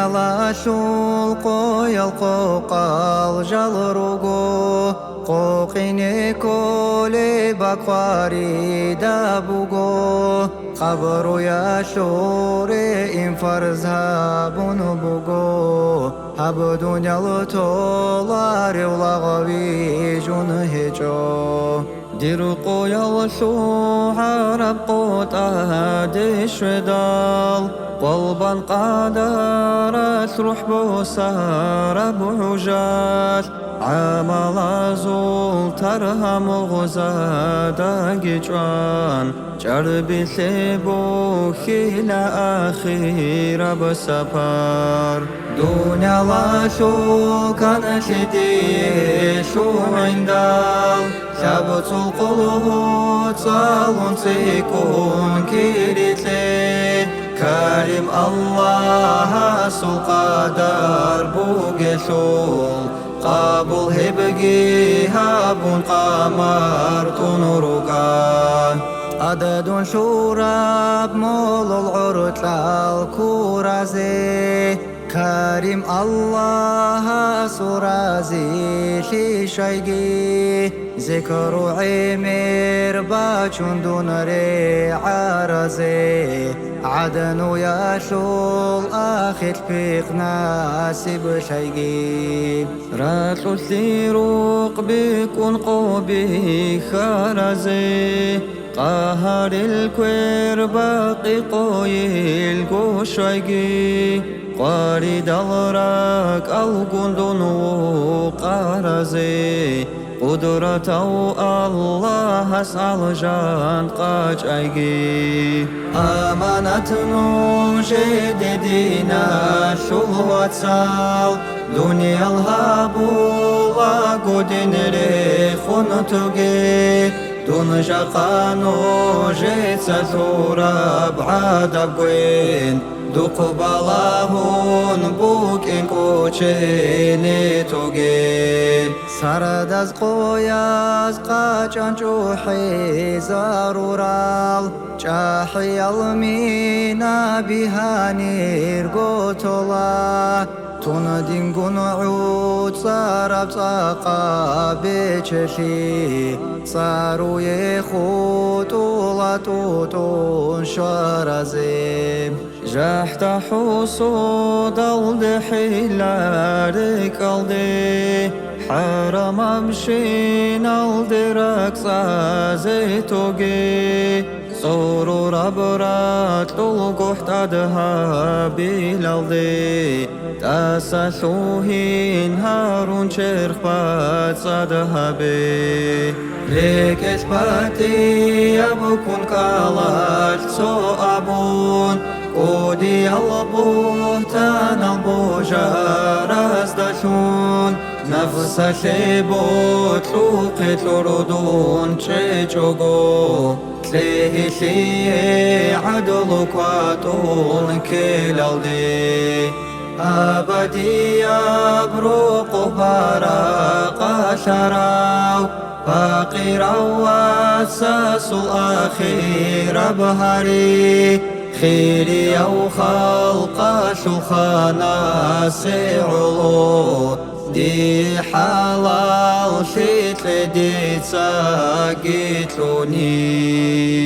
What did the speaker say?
Dunyalar şul koyal kokal jalrugo Kokine kole bakwari da bugo Qabru ya shore in farza bunu bugo Hab dunyal tolar ulagavi jun hejo Dirqo yal shu harab qota dishvedal قلبا قادرت روح بوسار بعجاج عمل زول ترهم غزادا جوان جربي سيبو خيلا أخير بسفر دنيا لا شو كان شدي شو عندال ثبت القلوب صالون سيكون كيرتلي كريم الله سو قدر بوغشول قابل هبجي هابون قمر تنورقان عدد شوراب مول العرط الكورازي كريم الله سورازي شيشيجي ذكر عمير باشون دون عرزي عدن يا شول آخر فيق ناسب شيقي راتل الثيروق بيكون قوبي خرزي قهر الكوير باقي قويل قوشيقي قاري دغرك أو قندن وقارزي قدرة الله اسأل جان قاج أيجي أمانة جديدنا شو واتسال دنيا الهابولا قدن ريخون تجي دون جاقانو جيت ستورا بعد بقين دوق بلاهون بوكين كوچيني توجي سردز قوياز قاچان جوحي زارورال جاحي المينا بهانير قوتولا تون دينغون عود صارب ساقا بيچشي صارو يخوتولا توتون شارزيم جحت حصود الدحيلارك الدي حرم امشين الدرك سازيتوغي سرور برات للقحت ادها بلالدي تاسسوهين هارون شرخ بات صدهبي ليك اسباتي ابكون كالاش سو ابون قودي البوهتان البوجار ازدشون نفس شبوت لوقت لردون چچوغو تليه شيه عدل قاتون كيلالدي أبدي أبروق براق شراو فقيرا واساس الأخير بهاري خيري أو خلق شخانا سعلو دي حلال شيت لدي تساقيت لونين